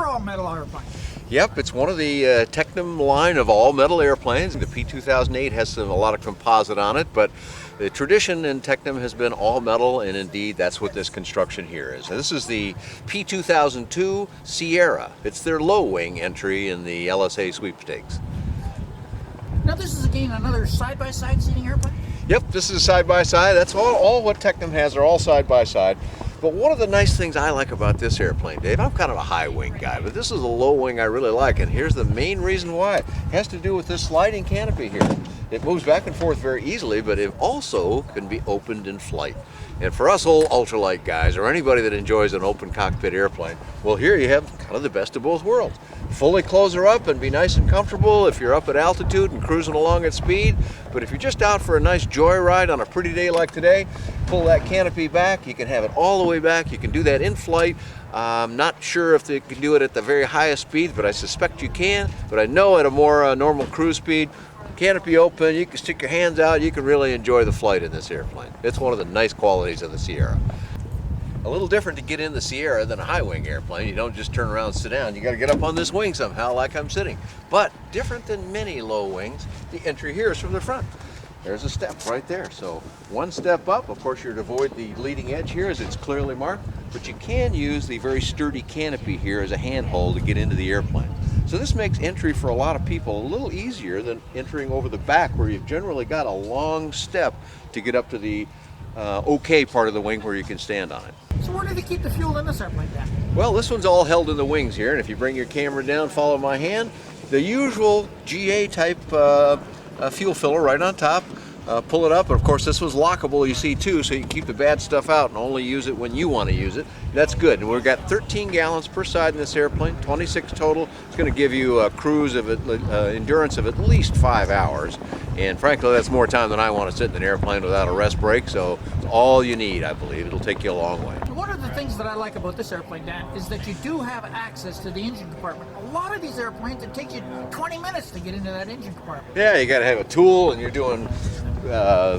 another all-metal airplane. Yep, it's one of the Tecnam line of all-metal airplanes. The P2008 has a lot of composite on it, but the tradition in Tecnam has been all-metal, and indeed that's what this construction here is. And this is the P2002 Sierra. It's their low-wing entry in the LSA sweepstakes. Now this is again another side-by-side seating airplane? Yep, this is side-by-side. That's all what Tecnam has. They're all side-by-side. But one of the nice things I like about this airplane, Dave, I'm kind of a high wing guy, but this is a low wing I really like, and here's the main reason why. It has to do with this sliding canopy here. It moves back and forth very easily, but it also can be opened in flight. And for us old ultralight guys, or anybody that enjoys an open cockpit airplane, well, here you have kind of the best of both worlds. Fully close her up and be nice and comfortable if you're up at altitude and cruising along at speed. But if you're just out for a nice joyride on a pretty day like today, pull that canopy back. You can have it all the way back. You can do that in flight. I'm not sure if they can do it at the very highest speeds, but I suspect you can. But I know at a more normal cruise speed, canopy open, you can stick your hands out, you can really enjoy the flight in this airplane. It's one of the nice qualities of the Sierra. A little different to get in the Sierra than a high wing airplane. You don't just turn around and sit down. You got to get up on this wing somehow like I'm sitting. But different than many low wings, the entry here is from the front. There's a step right there. So one step up, of course you're to avoid the leading edge here as it's clearly marked, but you can use the very sturdy canopy here as a handhold to get into the airplane. So this makes entry for a lot of people a little easier than entering over the back where you've generally got a long step to get up to the okay part of the wing where you can stand on it. So where do they keep the fuel in this airplane then? Well, this one's all held in the wings here, and if you bring your camera down, follow my hand, the usual GA type fuel filler right on top. Pull it up, and of course this was lockable, you see too, so you can keep the bad stuff out and only use it when you want to use it. That's good. And we've got 13 gallons per side in this airplane, 26 total. It's going to give you a cruise of endurance of at least 5 hours, and frankly that's more time than I want to sit in an airplane without a rest break, so it's all you need, I believe. It'll take you a long way. One of the things that I like about this airplane, Dan, is that you do have access to the engine compartment. A lot of these airplanes, it takes you 20 minutes to get into that engine compartment. Yeah, you got to have a tool, and you're doing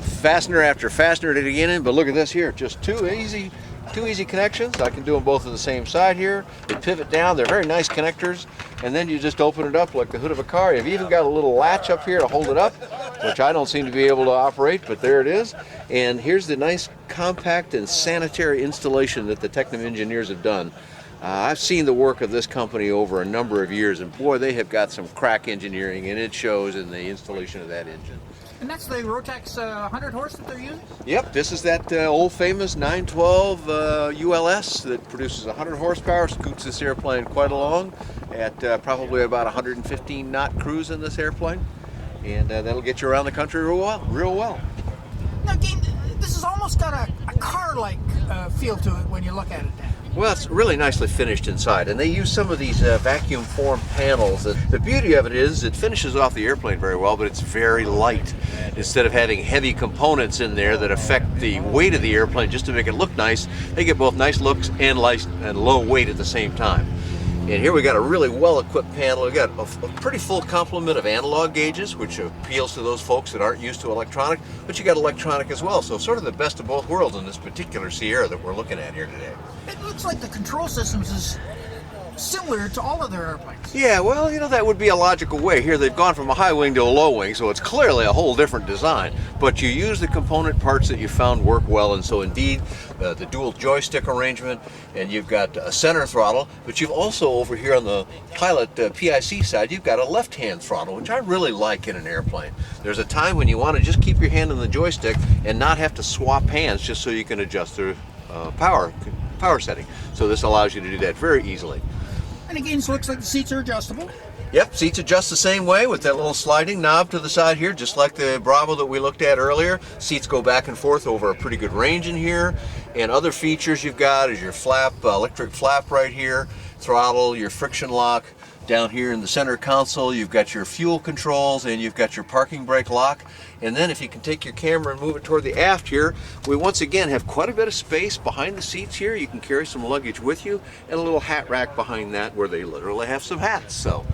fastener after fastener to get in, but look at this here, just two easy connections. I can do them both on the same side here. They pivot down, they're very nice connectors, and then you just open it up like the hood of a car. You've even got a little latch up here to hold it up, which I don't seem to be able to operate, but there it is. And here's the nice compact and sanitary installation that the Tecnam engineers have done. I've seen the work of this company over a number of years, and boy, they have got some crack engineering, and it shows in the installation of that engine. And that's the Rotax 100 horse that they're using? Yep, this is that old famous 912 ULS that produces 100 horsepower, scoots this airplane quite along at probably about 115 knot cruise in this airplane, and that'll get you around the country real well. Now again, this has almost got a car-like feel to it when you look at it, Dan. Well, it's really nicely finished inside, and they use some of these vacuum form panels. The beauty of it is it finishes off the airplane very well, but it's very light. Instead of having heavy components in there that affect the weight of the airplane just to make it look nice, they get both nice looks and low weight at the same time. And here we got a really well-equipped panel. We got a pretty full complement of analog gauges, which appeals to those folks that aren't used to electronic, but you got electronic as well. So sort of the best of both worlds in this particular Sierra that we're looking at here today. It looks like the control systems is similar to all of their airplanes. Yeah, well, you know, that would be a logical way. Here they've gone from a high wing to a low wing, so it's clearly a whole different design. But you use the component parts that you found work well, and so indeed the dual joystick arrangement, and you've got a center throttle, but you've also over here on the pilot PIC side, you've got a left-hand throttle, which I really like in an airplane. There's a time when you want to just keep your hand on the joystick and not have to swap hands just so you can adjust the power setting. So this allows you to do that very easily. And again, it looks like the seats are adjustable. Yep, seats adjust the same way with that little sliding knob to the side here, just like the Bravo that we looked at earlier. Seats go back and forth over a pretty good range in here. And other features you've got is your flap, electric flap right here, throttle, your friction lock. Down here in the center console, you've got your fuel controls and you've got your parking brake lock. And then if you can take your camera and move it toward the aft here, we once again have quite a bit of space behind the seats here. You can carry some luggage with you, and a little hat rack behind that where they literally have some hats. So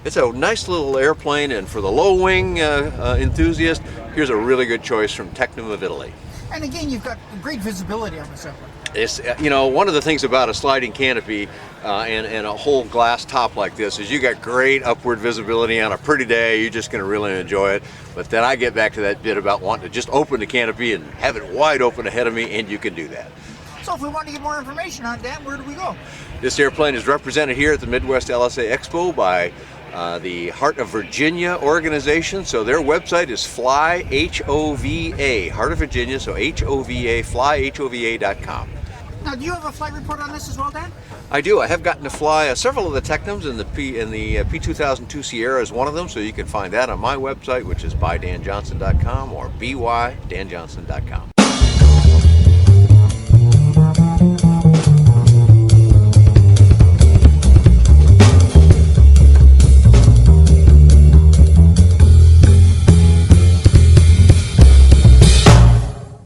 it's a nice little airplane, and for the low wing enthusiast, here's a really good choice from Tecnam of Italy. And again, you've got great visibility on this airplane. It's, you know, one of the things about a sliding canopy and a whole glass top like this is you got great upward visibility on a pretty day. You're just going to really enjoy it. But then I get back to that bit about wanting to just open the canopy and have it wide open ahead of me, and you can do that. So if we want to get more information on that, where do we go? This airplane is represented here at the Midwest LSA Expo by the Heart of Virginia organization. So their website is Fly HOVA, Heart of Virginia, so HOVA, flyhova.com. Now, do you have a flight report on this as well, Dan? I do. I have gotten to fly several of the Tecnams, and the P2002 Sierra is one of them. So you can find that on my website, which is bydanjohnson.com or bydanjohnson.com.